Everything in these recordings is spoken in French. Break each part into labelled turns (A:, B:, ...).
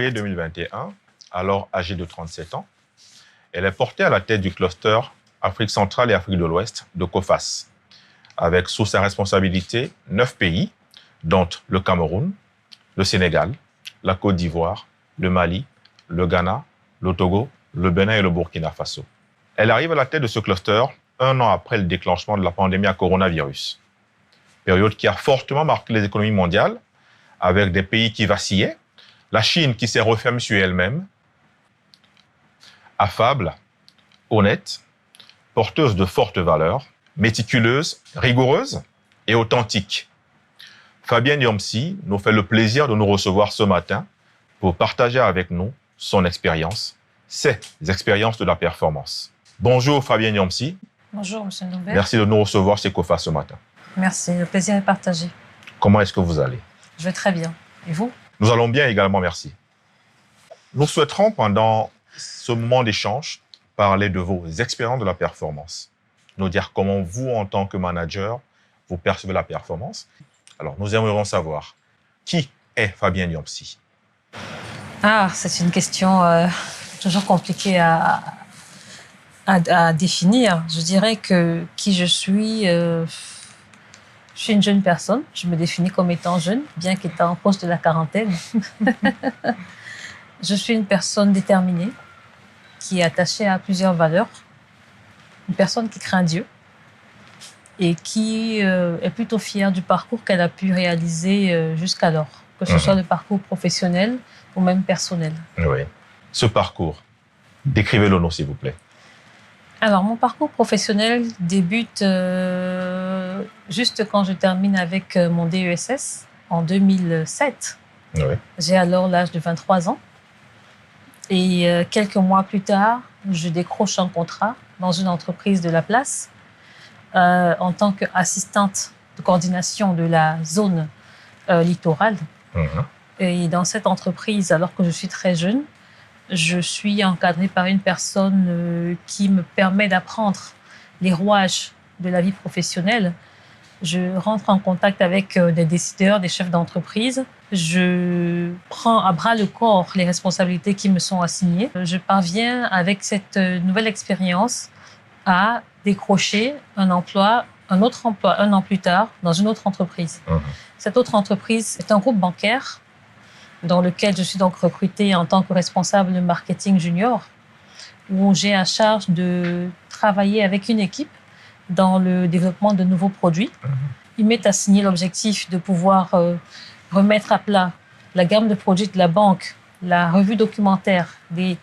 A: février 2021, alors âgée de 37 ans. Elle est portée à la tête du cluster Afrique centrale et Afrique de l'Ouest de COFAS, avec sous sa responsabilité 9 pays, dont le Cameroun, le Sénégal, la Côte d'Ivoire, le Mali, le Ghana, le Togo, le Bénin et le Burkina Faso. Elle arrive à la tête de ce cluster 1 an après le déclenchement de la pandémie à coronavirus, période qui a fortement marqué les économies mondiales, avec des pays qui vacillaient, la Chine qui s'est refermée sur elle-même, affable, honnête, porteuse de fortes valeurs, méticuleuse, rigoureuse et authentique. Fabienne Yomsi nous fait le plaisir de nous recevoir ce matin pour partager avec nous son expérience, ses expériences de la performance. Bonjour Fabienne Yomsi.
B: Bonjour M. Noubert.
A: Merci de nous recevoir chez COFAS ce matin.
B: Merci, le plaisir est partagé.
A: Comment est-ce que vous allez?
B: Je vais très bien. Et vous?
A: Nous allons bien également, merci. Nous souhaiterons pendant ce moment d'échange parler de vos expériences de la performance. Nous dire comment vous, en tant que manager, vous percevez la performance. Alors, nous aimerions savoir qui est Fabienne Yomsi?
B: C'est une question toujours compliquée à définir. Je dirais que qui je suis une jeune personne. Je me définis comme étant jeune, bien qu'étant proche de la quarantaine. Je suis une personne déterminée, qui est attachée à plusieurs valeurs. Une personne qui craint Dieu et qui est plutôt fière du parcours qu'elle a pu réaliser jusqu'alors, que ce soit le parcours professionnel ou même personnel.
A: Oui. Ce parcours, décrivez-le nous, s'il vous plaît.
B: Alors, mon parcours professionnel débute juste quand je termine avec mon DESS en 2007.
A: Oui.
B: J'ai alors l'âge de 23 ans. Et quelques mois plus tard, je décroche un contrat dans une entreprise de la place en tant qu'assistante de coordination de la zone littorale. Et dans cette entreprise, alors que je suis très jeune, je suis encadrée par une personne qui me permet d'apprendre les rouages de la vie professionnelle. Je rentre en contact avec des décideurs, des chefs d'entreprise. Je prends à bras le corps les responsabilités qui me sont assignées. Je parviens avec cette nouvelle expérience à décrocher un autre emploi 1 an plus tard dans une autre entreprise. Cette autre entreprise est un groupe bancaire dans lequel je suis donc recrutée en tant que responsable de marketing junior, où j'ai à charge de travailler avec une équipe dans le développement de nouveaux produits. Il m'est assigné l'objectif de pouvoir remettre à plat la gamme de produits de la banque, la revue documentaire des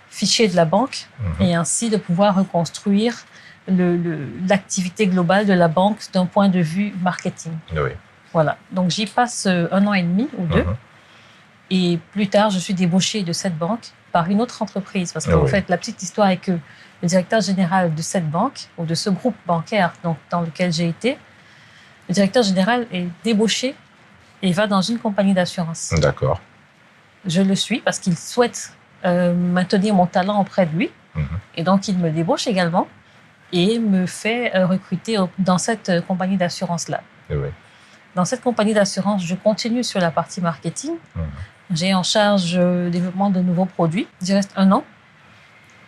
B: fichiers de la banque, et ainsi de pouvoir reconstruire l'activité globale de la banque d'un point de vue marketing.
A: Oui.
B: Voilà. Donc, j'y passe 1 an et demi ou 2. Et plus tard, je suis débauchée de cette banque par une autre entreprise. Parce qu'en fait, la petite histoire est que le directeur général de cette banque, ou de ce groupe bancaire donc, dans lequel j'ai été, le directeur général est débauché et va dans une compagnie d'assurance.
A: D'accord.
B: Je le suis parce qu'il souhaite maintenir mon talent auprès de lui. Et donc, il me débauche également et me fait recruter dans cette compagnie d'assurance-là.
A: Oui.
B: Dans cette compagnie d'assurance, je continue sur la partie marketing. J'ai en charge le développement de nouveaux produits. J'y reste 1 an.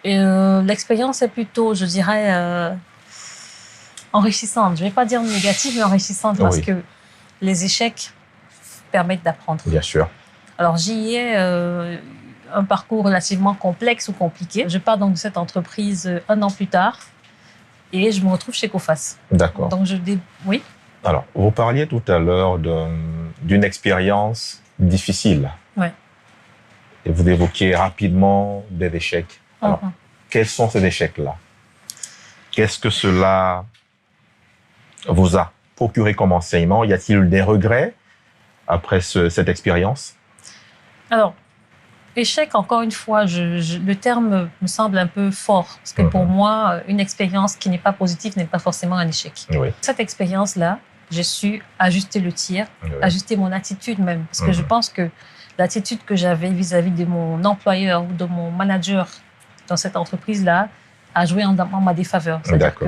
B: Et l'expérience est plutôt, je dirais, enrichissante. Je ne vais pas dire négative, mais enrichissante parce que les échecs permettent d'apprendre.
A: Bien sûr.
B: Alors, j'y ai un parcours relativement complexe ou compliqué. Je pars donc de cette entreprise 1 an plus tard et je me retrouve chez COFAS.
A: D'accord.
B: Donc, oui.
A: Alors, vous parliez tout à l'heure d'une expérience difficile.
B: Oui.
A: Et vous évoquiez rapidement des échecs. Alors, quels sont ces échecs-là? Qu'est-ce que cela vous a procuré comme enseignement? Y a-t-il des regrets après cette expérience?
B: Alors, échec, encore une fois, le terme me semble un peu fort. Parce que pour moi, une expérience qui n'est pas positive n'est pas forcément un échec.
A: Oui.
B: Cette expérience-là, j'ai su ajuster le tir, ajuster mon attitude même. Parce que je pense que l'attitude que j'avais vis-à-vis de mon employeur ou de mon manager dans cette entreprise-là a joué en ma défaveur. C'est-à-dire que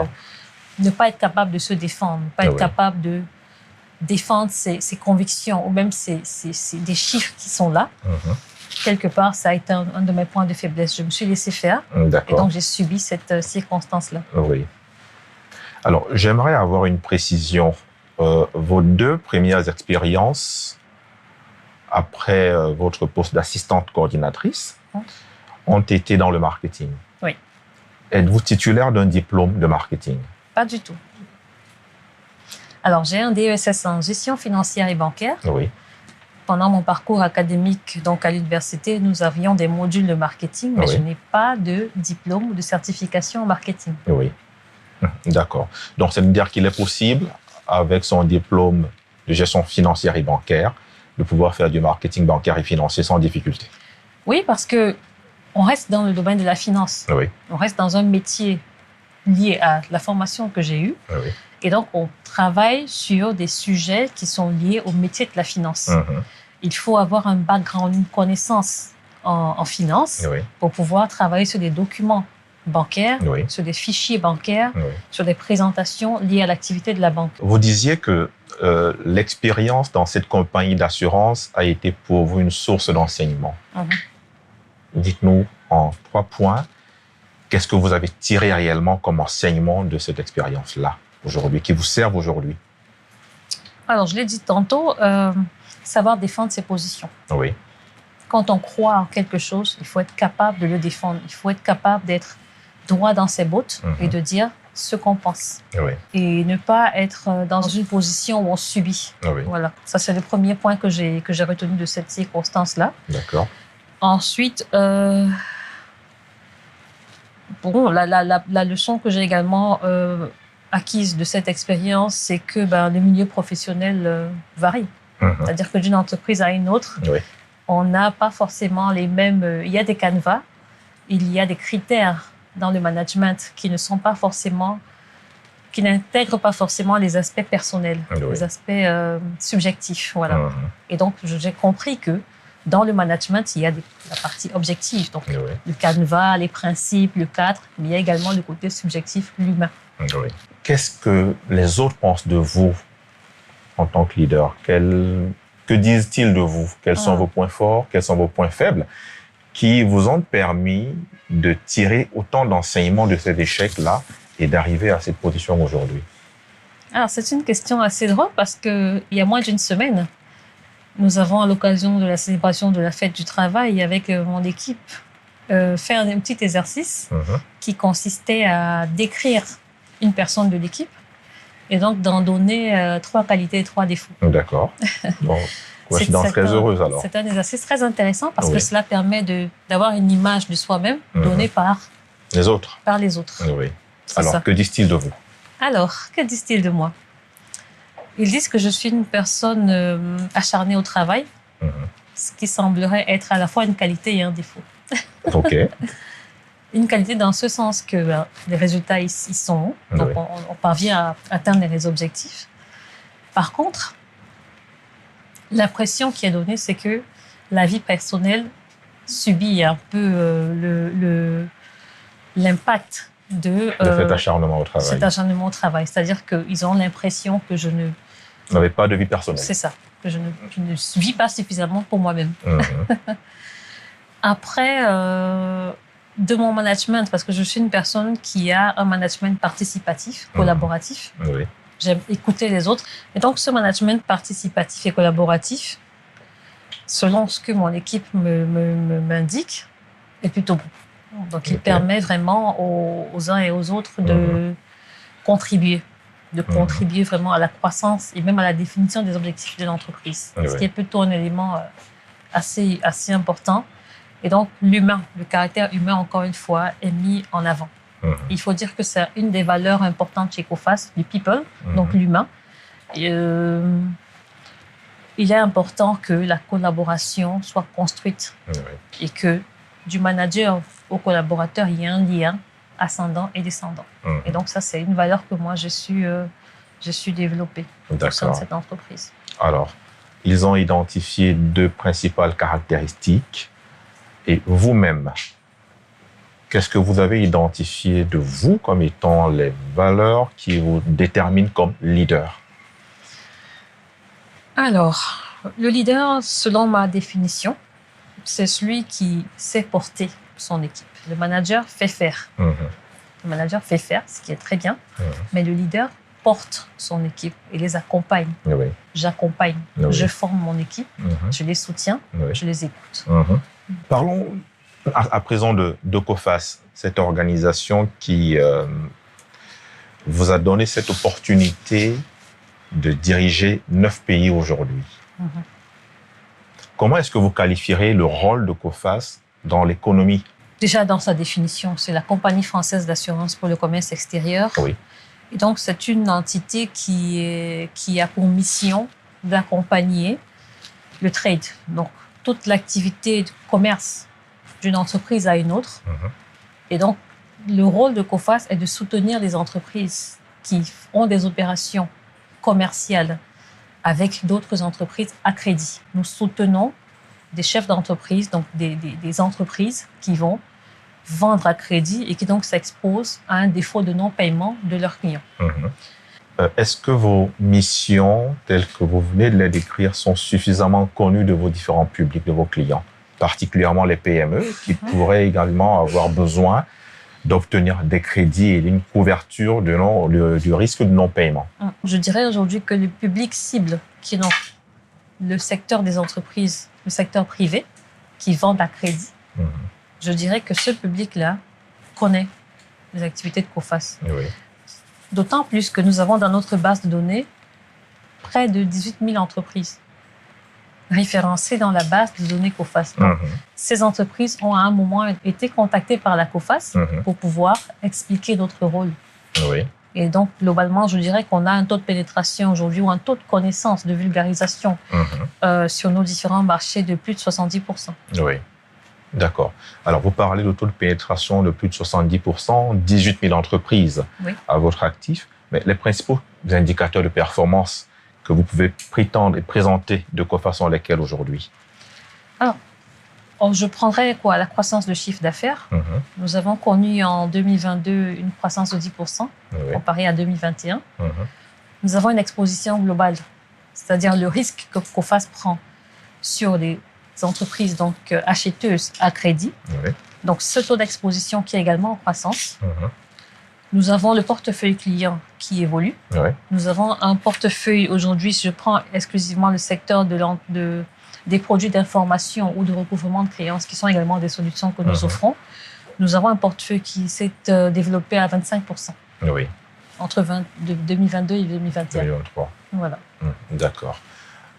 B: ne pas être capable de se défendre, ne pas être capable de défendre ses convictions ou même des chiffres qui sont là, quelque part, ça a été un de mes points de faiblesse. Je me suis laissé faire.
A: D'accord.
B: Et donc, j'ai subi cette circonstance-là.
A: Oui. Alors, j'aimerais avoir une précision. Vos 2 premières expériences après votre poste d'assistante coordinatrice ont été dans le marketing.
B: Oui.
A: Êtes-vous titulaire d'un diplôme de marketing?
B: Pas du tout. Alors, j'ai un DESS en gestion financière et bancaire.
A: Oui.
B: Pendant mon parcours académique, donc à l'université, nous avions des modules de marketing, mais
A: Oui.
B: je n'ai pas de diplôme ou de certification en marketing.
A: Oui. D'accord. Donc, ça veut dire qu'il est possible, avec son diplôme de gestion financière et bancaire, de pouvoir faire du marketing bancaire et financier sans difficulté.
B: Oui, parce que on reste dans le domaine de la finance.
A: Oui.
B: On reste dans un métier lié à la formation que j'ai eue.
A: Oui.
B: Et donc, on travaille sur des sujets qui sont liés au métier de la finance. Il faut avoir un background, une connaissance en finance
A: Oui.
B: pour pouvoir travailler sur des documents bancaires,
A: Oui.
B: sur des fichiers bancaires,
A: Oui.
B: sur des présentations liées à l'activité de la banque.
A: Vous disiez que l'expérience dans cette compagnie d'assurance a été pour vous une source d'enseignement. Dites-nous en 3 points, qu'est-ce que vous avez tiré réellement comme enseignement de cette expérience-là aujourd'hui, qui vous servent aujourd'hui?
B: Alors, je l'ai dit tantôt, savoir défendre ses positions.
A: Oui.
B: Quand on croit en quelque chose, il faut être capable de le défendre. Il faut être capable d'être droit dans ses bottes et de dire ce qu'on pense.
A: Oui.
B: Et ne pas être dans une position où on subit.
A: Oui.
B: Voilà, ça c'est le premier point que j'ai retenu de cette circonstance-là.
A: D'accord.
B: Ensuite, bon, la leçon que j'ai également acquise de cette expérience, c'est que le milieu professionnel varie. C'est-à-dire que d'une entreprise à une autre,
A: Oui.
B: on n'a pas forcément les mêmes... il y a des canevas, il y a des critères dans le management qui ne sont pas forcément... qui n'intègrent pas forcément les aspects personnels,
A: Oui.
B: les aspects subjectifs. Voilà. Et donc, j'ai compris que dans le management, il y a la partie objective, donc le canevas, les principes, le cadre, mais il y a également le côté subjectif, l'humain.
A: Oui. Qu'est-ce que les autres pensent de vous en tant que leader? Que disent-ils de vous? Quels sont vos points forts? Quels sont vos points faibles qui vous ont permis de tirer autant d'enseignements de cet échec-là et d'arriver à cette position aujourd'hui? Alors,
B: c'est une question assez drôle parce qu'il y a moins d'une semaine, nous avons, à l'occasion de la célébration de la fête du travail avec mon équipe, fait un petit exercice qui consistait à décrire une personne de l'équipe et donc d'en donner 3 qualités et 3 défauts.
A: D'accord. Bon, coïncidence très heureuse alors.
B: C'est un exercice très intéressant parce que cela permet d'avoir une image de soi-même donnée par
A: les autres.
B: Par les autres.
A: Oui. Alors, que disent-ils de vous?
B: Alors, que disent-ils de moi? Ils disent que je suis une personne acharnée au travail, ce qui semblerait être à la fois une qualité et un défaut.
A: OK.
B: Une qualité dans ce sens que les résultats ils sont, donc on parvient à atteindre les objectifs. Par contre, l'impression qui est donnée, c'est que la vie personnelle subit un peu l'impact de
A: cet acharnement au travail.
B: Cet acharnement au travail. C'est-à-dire qu'ils ont l'impression que je ne...
A: Vous n'avez pas de vie personnelle.
B: C'est ça. Que je ne vis pas suffisamment pour moi-même. Après, de mon management, parce que je suis une personne qui a un management participatif, collaboratif.
A: Oui.
B: J'aime écouter les autres. Et donc, ce management participatif et collaboratif, selon ce que mon équipe m'indique, est plutôt bon. Donc, il permet vraiment aux uns et aux autres de contribuer. De contribuer vraiment à la croissance et même à la définition des objectifs de l'entreprise. Ce qui est plutôt un élément assez important. Et donc, l'humain, le caractère humain, encore une fois, est mis en avant. Il faut dire que c'est une des valeurs importantes chez Coface, du people, donc l'humain. Il est important que la collaboration soit construite et que du manager au collaborateur, il y ait un lien ascendant et descendant. Et donc, ça, c'est une valeur que moi, je suis développée au sein de cette entreprise.
A: Alors, ils ont identifié 2 principales caractéristiques. Et vous-même, qu'est-ce que vous avez identifié de vous comme étant les valeurs qui vous déterminent comme leader?
B: Alors, le leader, selon ma définition, c'est celui qui sait porter son équipe. Le manager fait faire. Le manager fait faire, ce qui est très bien, mais le leader porte son équipe et les accompagne.
A: Oui.
B: J'accompagne,
A: Oui.
B: je forme mon équipe, je les soutiens, je les écoute.
A: Parlons à présent de COFAS, cette organisation qui vous a donné cette opportunité de diriger 9 pays aujourd'hui. Comment est-ce que vous qualifierez le rôle de COFAS dans l'économie?
B: Déjà, dans sa définition, c'est la Compagnie française d'assurance pour le commerce extérieur.
A: Oui.
B: Et donc, c'est une entité qui a pour mission d'accompagner le trade. Donc, toute l'activité de commerce d'une entreprise à une autre. Et donc, le rôle de COFAS est de soutenir les entreprises qui ont des opérations commerciales avec d'autres entreprises à crédit. Nous soutenons des chefs d'entreprise, donc des entreprises qui vont vendre à crédit et qui donc s'exposent à un défaut de non-paiement de leurs clients.
A: Est-ce que vos missions, telles que vous venez de les décrire, sont suffisamment connues de vos différents publics, de vos clients, particulièrement les PME, qui pourraient également avoir besoin d'obtenir des crédits et une couverture du risque de non-paiement?
B: Je dirais aujourd'hui que le public cible, qui est donc le secteur des entreprises, le secteur privé, qui vendent à crédit, je dirais que ce public-là connaît les activités de COFAS.
A: Oui.
B: D'autant plus que nous avons dans notre base de données près de 18 000 entreprises référencées dans la base de données COFAS. Ces entreprises ont à un moment été contactées par la COFAS pour pouvoir expliquer notre rôle.
A: Oui.
B: Et donc, globalement, je dirais qu'on a un taux de pénétration aujourd'hui ou un taux de connaissance, de vulgarisation sur nos différents marchés de plus de 70%.
A: Oui. D'accord. Alors, vous parlez de taux de pénétration de plus de 70%, 18 000 entreprises à votre actif. Mais les principaux indicateurs de performance que vous pouvez prétendre et présenter de COFAS sont lesquels aujourd'hui?
B: Alors, je prendrais la croissance de chiffre d'affaires. Nous avons connu en 2022 une croissance de 10% comparée à 2021. Nous avons une exposition globale, c'est-à-dire le risque que COFAS prend sur les entreprises donc acheteuses à crédit. Donc, ce taux d'exposition qui est également en croissance. Nous avons le portefeuille client qui évolue. Nous avons un portefeuille aujourd'hui, si je prends exclusivement le secteur des produits d'information ou de recouvrement de créances, qui sont également des solutions que nous offrons. Nous avons un portefeuille qui s'est développé à 25%. Entre 2022 et 2021.
A: 2023.
B: Voilà.
A: D'accord.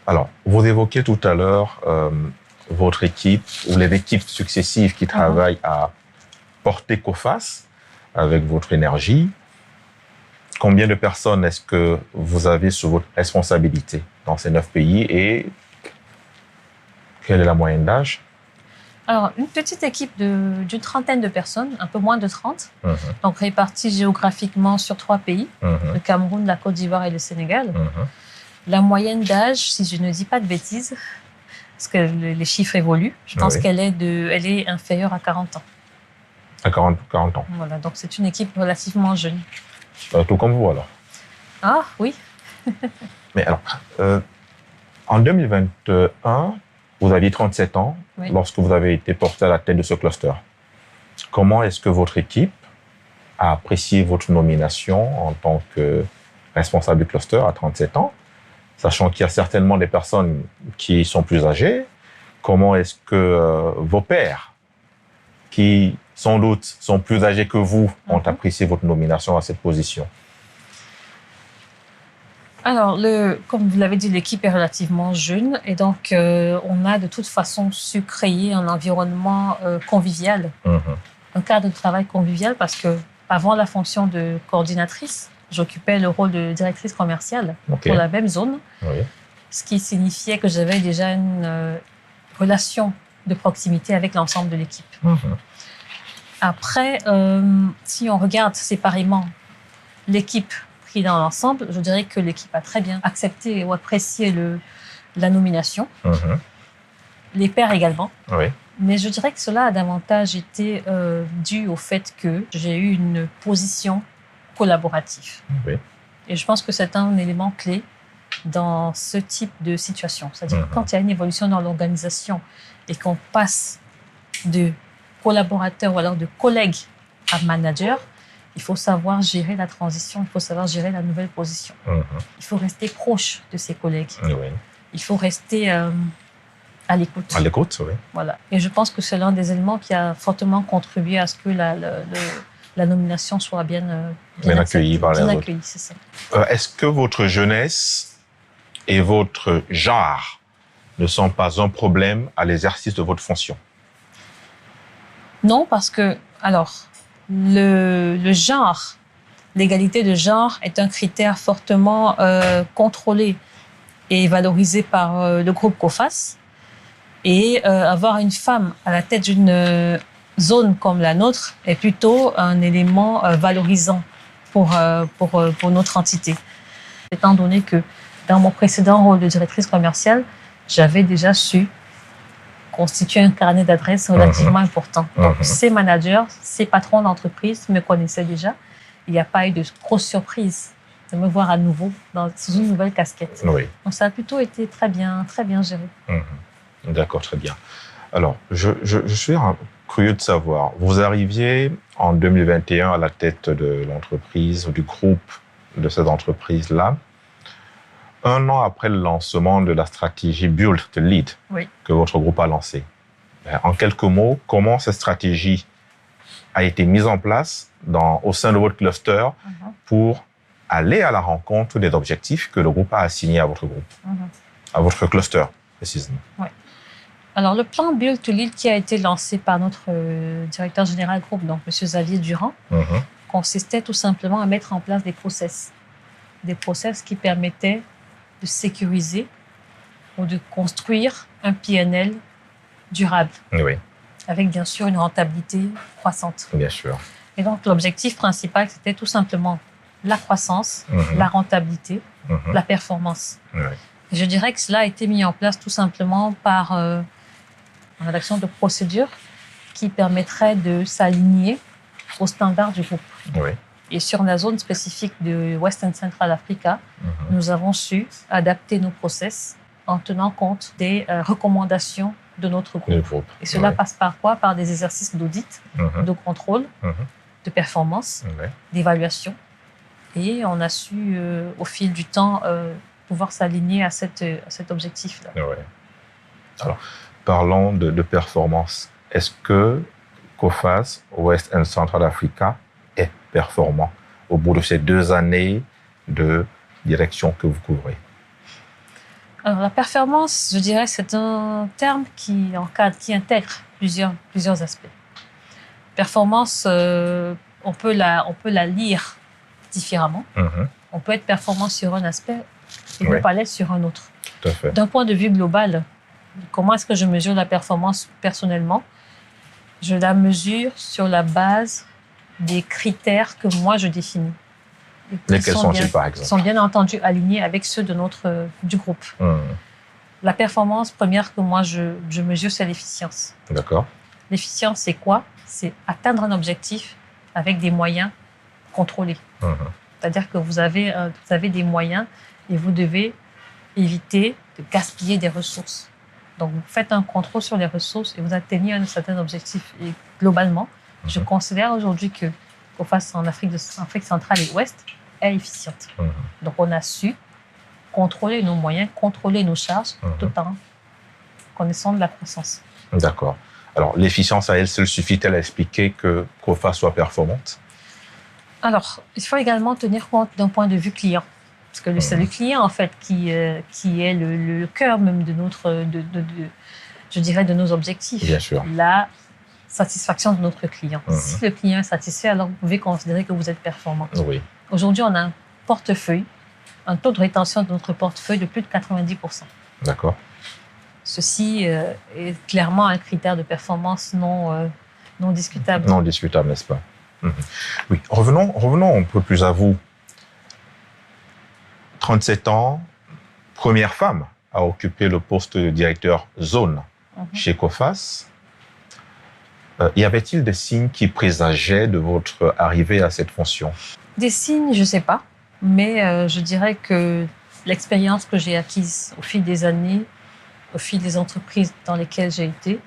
A: Alors, vous évoquiez tout à l'heure votre équipe ou les équipes successives qui travaillent à porter COFAS avec votre énergie. Combien de personnes est-ce que vous avez sous votre responsabilité dans ces 9 pays et quelle est la moyenne d'âge?
B: Alors, une petite équipe d'une trentaine de personnes, un peu moins de 30, donc réparties géographiquement sur 3 pays, le Cameroun, la Côte d'Ivoire et le Sénégal. La moyenne d'âge, si je ne dis pas de bêtises, parce que les chiffres évoluent, je pense qu'elle est inférieure à 40 ans.
A: À 40 ans.
B: Voilà, donc c'est une équipe relativement jeune.
A: Tout comme vous, alors.
B: Ah, oui.
A: Mais alors, en 2021, vous aviez 37 ans lorsque vous avez été porté à la tête de ce cluster. Comment est-ce que votre équipe a apprécié votre nomination en tant que responsable du cluster à 37 ans, sachant qu'il y a certainement des personnes qui sont plus âgées? Comment est-ce que vos pairs, qui sans doute sont plus âgés que vous, ont apprécié votre nomination à cette position?
B: Alors, comme vous l'avez dit, l'équipe est relativement jeune et donc on a de toute façon su créer un environnement convivial, un cadre de travail convivial, parce que avant la fonction de coordinatrice, j'occupais le rôle de directrice commerciale pour la même zone, ce qui signifiait que j'avais déjà une relation de proximité avec l'ensemble de l'équipe. Après, si on regarde séparément l'équipe prise dans l'ensemble, je dirais que l'équipe a très bien accepté ou apprécié la nomination. Les pairs également. Mais je dirais que cela a davantage été dû au fait que j'ai eu une position collaborative. Et je pense que c'est un élément clé dans ce type de situation. C'est-à-dire que quand il y a une évolution dans l'organisation et qu'on passe de collaborateur ou alors de collègue à manager, il faut savoir gérer la transition, il faut savoir gérer la nouvelle position. Il faut rester proche de ses collègues.
A: Oui.
B: Il faut rester à l'écoute.
A: À l'écoute, oui.
B: Voilà. Et je pense que c'est l'un des éléments qui a fortement contribué à ce que la nomination soit bien
A: accueillie par les autres.
B: C'est ça.
A: Est-ce que votre jeunesse et votre genre ne sont pas un problème à l'exercice de votre fonction?
B: Non, parce que, alors, le genre, l'égalité de genre est un critère fortement contrôlé et valorisé par le groupe COFAS. Et avoir une femme à la tête d'une zone comme la nôtre est plutôt un élément valorisant pour notre entité. Étant donné que dans mon précédent rôle de directrice commerciale, j'avais déjà su constituer un carnet d'adresses relativement important. Donc, ces managers, ces patrons d'entreprise me connaissaient déjà. Il n'y a pas eu de grosse surprise de me voir à nouveau sous une nouvelle casquette.
A: Oui.
B: Donc, ça a plutôt été très bien géré.
A: D'accord, très bien. Alors, je suis curieux de savoir, vous arriviez en 2021 à la tête de l'entreprise, du groupe de cette entreprise-là, un an après le lancement de la stratégie Build to Lead que votre groupe a lancée. En quelques mots, comment cette stratégie a été mise en place au sein de votre cluster pour aller à la rencontre des objectifs que le groupe a assignés à votre groupe, à votre cluster, précisément.
B: Oui. Alors, le plan Build to Lead qui a été lancé par notre directeur général groupe, donc M. Xavier Durand, consistait tout simplement à mettre en place des process qui permettaient de sécuriser ou de construire un PNL durable, avec bien sûr une rentabilité croissante.
A: Bien sûr.
B: Et donc, l'objectif principal, c'était tout simplement la croissance, la rentabilité, la performance. Et je dirais que cela a été mis en place tout simplement par une rédaction de procédures qui permettrait de s'aligner aux standards du groupe. Et sur la zone spécifique de West and Central Africa, nous avons su adapter nos process en tenant compte des recommandations de notre groupe. Et cela passe par quoi? Par des exercices d'audit, de contrôle, de performance, d'évaluation. Et on a su, au fil du temps, pouvoir s'aligner à cet objectif-là.
A: Alors, parlons de performance. Est-ce que COFAS, West and Central Africa, est performant au bout de ces 2 années de direction que vous couvrez?
B: Alors, la performance, je dirais, c'est un terme qui intègre plusieurs aspects. Performance, on peut la lire différemment. On peut être performant sur un aspect et ne pas l'être sur un autre.
A: Tout à fait.
B: D'un point de vue global, comment est-ce que je mesure la performance personnellement? Je la mesure sur la base des critères que moi je définis.
A: Lesquels sont-ils, par exemple?
B: Sont bien entendu alignés avec ceux du groupe. La performance première que moi je mesure, c'est l'efficience.
A: D'accord.
B: L'efficience, c'est quoi? C'est atteindre un objectif avec des moyens contrôlés. C'est-à-dire que vous avez des moyens et vous devez éviter de gaspiller des ressources. Donc, vous faites un contrôle sur les ressources et vous atteignez un certain objectif. Et globalement, je considère aujourd'hui que COFAS en Afrique centrale et ouest est efficiente. Donc, on a su contrôler nos moyens, contrôler nos charges tout en connaissant de la croissance.
A: D'accord. Alors, l'efficience à elle seule suffit-elle à expliquer que COFAS soit performante? Alors,
B: il faut également tenir compte d'un point de vue client. Parce que c'est le client, en fait, qui est le cœur même de de nos objectifs.
A: Bien sûr.
B: La satisfaction de notre client. Si le client est satisfait, alors vous pouvez considérer que vous êtes performant.
A: Oui.
B: Aujourd'hui, on a un portefeuille, un taux de rétention de notre portefeuille de plus de 90%.
A: D'accord.
B: Ceci est clairement un critère de performance non discutable.
A: Non discutable, n'est-ce pas? Oui. Revenons un peu plus à vous. 37 ans, première femme à occuper le poste de directeur zone chez COFAS. Y avait-il des signes qui présageaient de votre arrivée à cette fonction?
B: Des signes, je ne sais pas. Mais je dirais que l'expérience que j'ai acquise au fil des années, au fil des entreprises dans lesquelles j'ai été,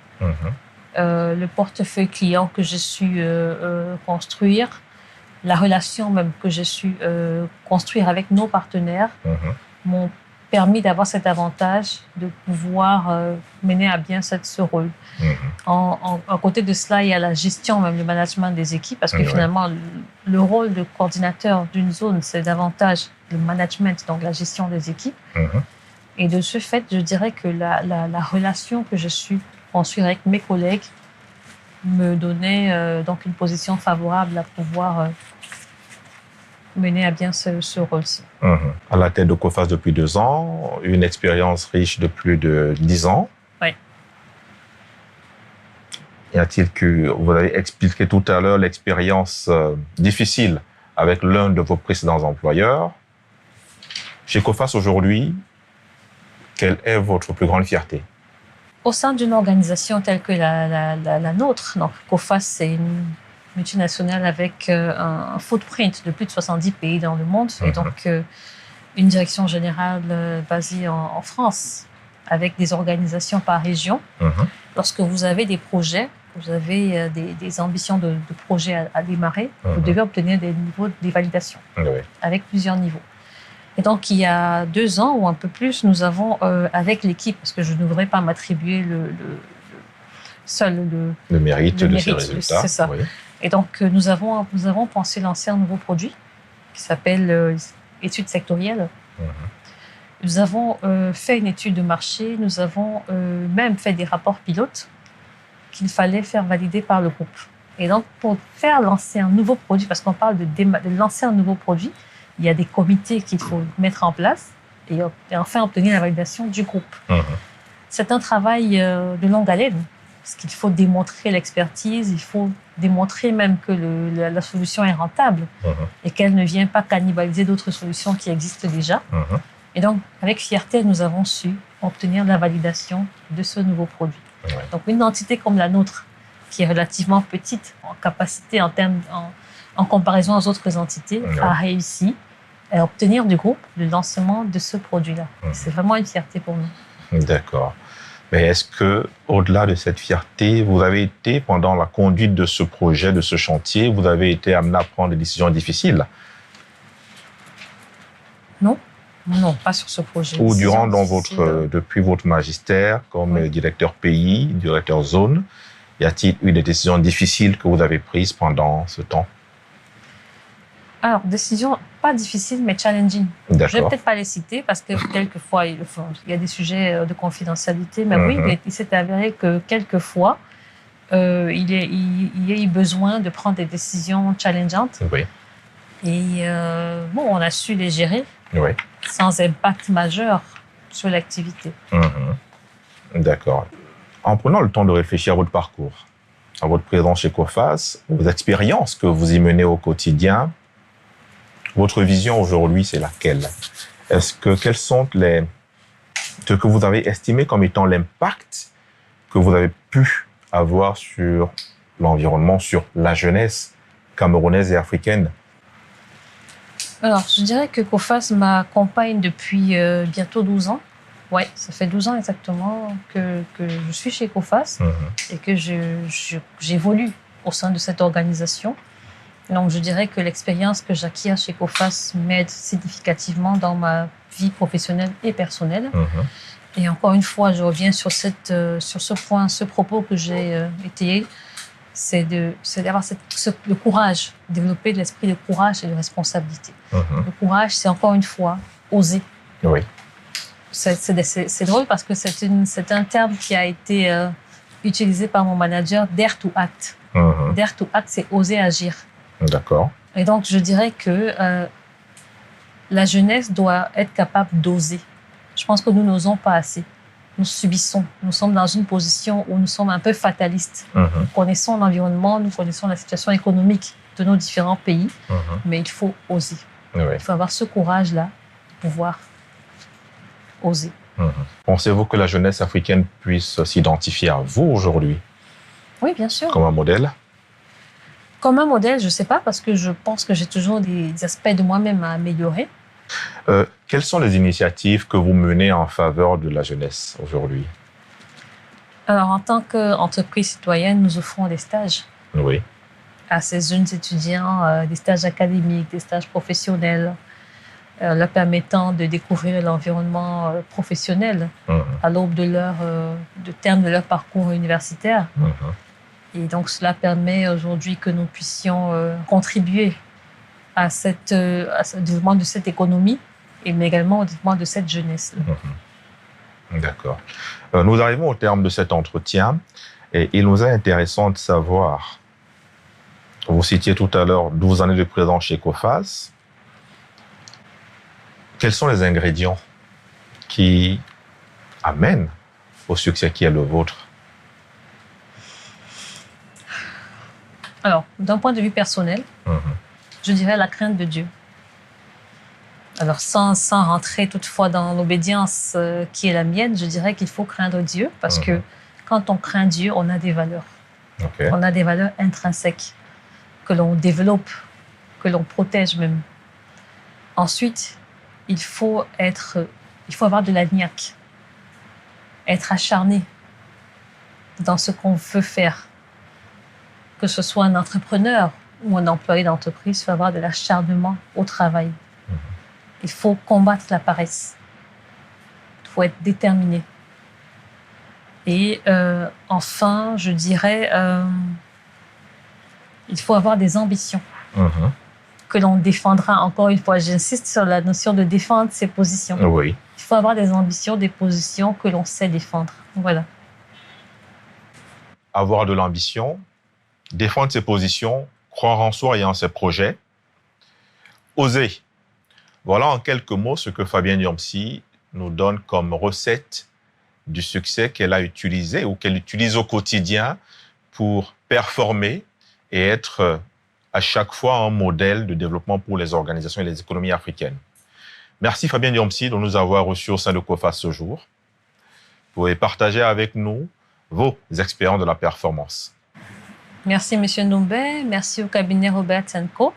B: le portefeuille client que j'ai su construire, la relation même que j'ai su construire avec nos partenaires m'ont permis d'avoir cet avantage de pouvoir mener à bien ce rôle. À côté de cela, il y a la gestion, même le management des équipes, parce que finalement, le rôle de coordinateur d'une zone, c'est davantage le management, donc la gestion des équipes. Et de ce fait, je dirais que la relation que je suis construire avec mes collègues me donnait donc une position favorable à pouvoir mener à bien ce rôle-ci.
A: À la tête de Coface depuis 2 ans, une expérience riche de plus de 10 ans.
B: Oui.
A: Y a-t-il que, vous avez expliqué tout à l'heure l'expérience difficile avec l'un de vos précédents employeurs. Chez Coface aujourd'hui, quelle est votre plus grande fierté?
B: Au sein d'une organisation telle que la nôtre, donc Coface, c'est une multinationale avec un footprint de plus de 70 pays dans le monde et donc une direction générale basée en France avec des organisations par région. Lorsque vous avez des projets, vous avez des ambitions de projets à démarrer, vous devez obtenir des niveaux de validation avec plusieurs niveaux. Et donc, il y a 2 ans ou un peu plus, nous avons, avec l'équipe, parce que je ne devrais pas m'attribuer
A: le mérite de ces résultats.
B: C'est ça. Oui. Et donc, nous avons pensé lancer un nouveau produit qui s'appelle études sectorielles. Nous avons fait une étude de marché, nous avons même fait des rapports pilotes qu'il fallait faire valider par le groupe. Et donc, pour faire lancer un nouveau produit, parce qu'on parle de lancer un nouveau produit, il y a des comités qu'il faut mettre en place et enfin obtenir la validation du groupe. C'est un travail de longue haleine, parce qu'il faut démontrer l'expertise, il faut démontrer même que la solution est rentable et qu'elle ne vient pas cannibaliser d'autres solutions qui existent déjà. Et donc, avec fierté, nous avons su obtenir la validation de ce nouveau produit. Donc, une entité comme la nôtre, qui est relativement petite en capacité en comparaison aux autres entités, a réussi à obtenir du groupe le lancement de ce produit-là. C'est vraiment une fierté pour nous.
A: D'accord. Mais est-ce que, au-delà de cette fierté, vous avez été, pendant la conduite de ce projet, de ce chantier, vous avez été amené à prendre des décisions difficiles?
B: Non, pas sur ce projet.
A: Ou durant depuis votre magistère, comme directeur pays, directeur zone, y a-t-il eu des décisions difficiles que vous avez prises pendant ce temps?
B: Alors, décisions pas difficiles, mais challenging. Je ne vais peut-être pas les citer parce que quelquefois, il y a des sujets de confidentialité. Mais oui, il s'est avéré que quelquefois, il y a eu besoin de prendre des décisions challengeantes. Et on a su les gérer sans impact majeur sur l'activité.
A: D'accord. En prenant le temps de réfléchir à votre parcours, à votre présence chez Coface, aux expériences que vous y menez au quotidien, votre vision aujourd'hui, c'est laquelle? Quels sont ce que vous avez estimé comme étant l'impact que vous avez pu avoir sur l'environnement, sur la jeunesse camerounaise et africaine?
B: Alors, je dirais que Coface m'accompagne depuis bientôt 12 ans. Oui, ça fait 12 ans exactement que je suis chez Coface et que j'évolue au sein de cette organisation. Donc, je dirais que l'expérience que j'acquiers chez Coface m'aide significativement dans ma vie professionnelle et personnelle. Et encore une fois, je reviens sur ce propos que j'ai étayé, c'est d'avoir le courage, développer l'esprit de courage et de responsabilité. Le courage, c'est encore une fois oser. C'est drôle parce que c'est un terme qui a été utilisé par mon manager, dare to act. Dare to act, c'est oser agir.
A: D'accord.
B: Et donc, je dirais que la jeunesse doit être capable d'oser. Je pense que nous n'osons pas assez. Nous subissons. Nous sommes dans une position où nous sommes un peu fatalistes. Nous connaissons l'environnement, nous connaissons la situation économique de nos différents pays, mais il faut oser. Il faut avoir ce courage-là de pouvoir oser.
A: Pensez-vous que la jeunesse africaine puisse s'identifier à vous aujourd'hui?
B: Oui, bien sûr.
A: Comme un modèle?
B: Comme un modèle, je ne sais pas, parce que je pense que j'ai toujours des aspects de moi-même à améliorer.
A: Quelles sont les initiatives que vous menez en faveur de la jeunesse aujourd'hui?
B: Alors, en tant qu'entreprise citoyenne, nous offrons des stages
A: Oui.
B: à ces jeunes étudiants, des stages académiques, des stages professionnels, leur permettant de découvrir l'environnement professionnel à l'aube de terme de leur parcours universitaire. Et donc, cela permet aujourd'hui que nous puissions contribuer à au développement de cette économie, mais également au développement de cette jeunesse.
A: D'accord. Nous arrivons au terme de cet entretien et il nous est intéressant de savoir, vous citiez tout à l'heure 12 années de présence chez Coface, quels sont les ingrédients qui amènent au succès qui est le vôtre?
B: Alors, d'un point de vue personnel, je dirais la crainte de Dieu. Alors, sans rentrer toutefois dans l'obédience qui est la mienne, je dirais qu'il faut craindre Dieu parce que quand on craint Dieu, on a des valeurs.
A: Okay.
B: On a des valeurs intrinsèques que l'on développe, que l'on protège même. Ensuite, il faut avoir de la niaque, être acharné dans ce qu'on veut faire. Que ce soit un entrepreneur ou un employé d'entreprise, il faut avoir de l'acharnement au travail. Il faut combattre la paresse. Il faut être déterminé. Et enfin, je dirais, il faut avoir des ambitions que l'on défendra. Encore une fois, j'insiste sur la notion de défendre ses positions.
A: Oui.
B: Il faut avoir des ambitions, des positions que l'on sait défendre. Voilà.
A: Avoir de l'ambition, défendre ses positions, croire en soi et en ses projets, oser. Voilà en quelques mots ce que Fabienne Diomsi nous donne comme recette du succès qu'elle a utilisé ou qu'elle utilise au quotidien pour performer et être à chaque fois un modèle de développement pour les organisations et les économies africaines. Merci Fabienne Diomsi de nous avoir reçus au sein de Coface ce jour. Vous pouvez partager avec nous vos expériences de la performance.
B: Merci Monsieur Noumbé, merci au cabinet Robert & Co.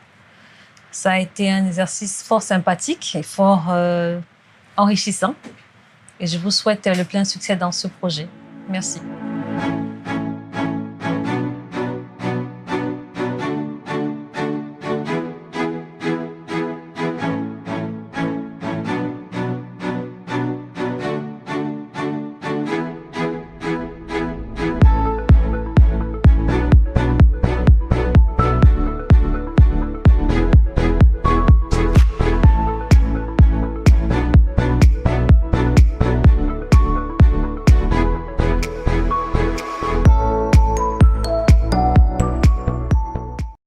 B: Ça a été un exercice fort sympathique et fort enrichissant. Et je vous souhaite le plein succès dans ce projet. Merci.